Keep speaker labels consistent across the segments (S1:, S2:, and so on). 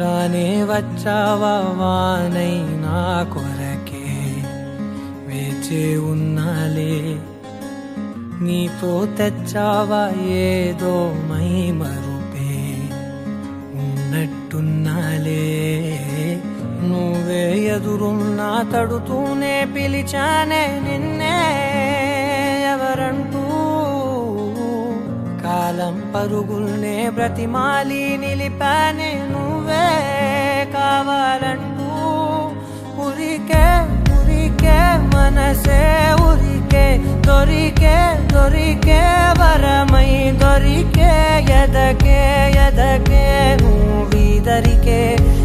S1: రానే వచ్చావా వానై నా కొరకే వేచే ఉన్నాలే నీతో తెచ్చావా ఏదో మై మరుపే ఉన్నట్టున్నాలే నువ్వే ఎదురున్నా తడుతూనే పిలిచానే నిన్నే ఎవరంటూ కాలం పరుగుల్నే బ్రతిమాలి నిలిపానే నువ్వే కావాలంటూ ఉరికే ఉరికే మనసే ఉరికే దొరికే దొరికే వరమై దొరికే ఎదకే ఎదకే నువ్విదరికే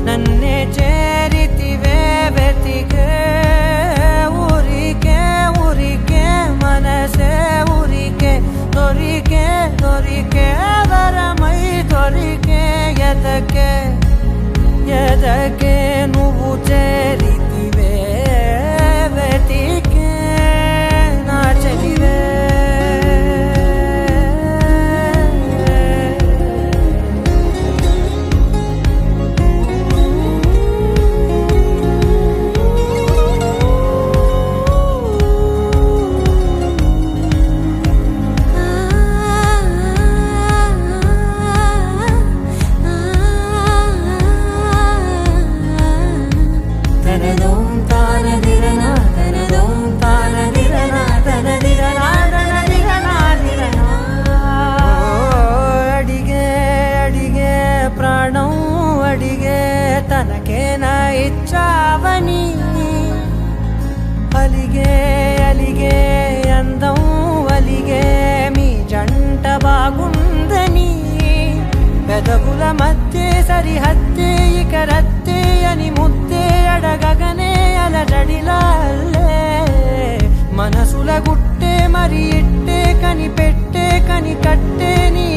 S1: నన్నే చేరితివే వెతికే ఉరికే ఉరికే మనసే ఉరికే దొరికే దొరికే వరమై దొరికే ఎదకే ఎదకే నువ్వు చేరితివే వెతికే నా చెలివే ప్రాణం అడిగే తనకేనా ఇచ్చావని అలిగే అలిగే అందం అలిగే మీ జంట బాగుందని పెదవుల మధ్య సరిహద్దే ఇక రద్దే అని ముద్దే అడగగనే అలజడిలాల్లే మనసుల గుట్టే మరి ఇట్టే కని పెట్టే కని కట్టే నీ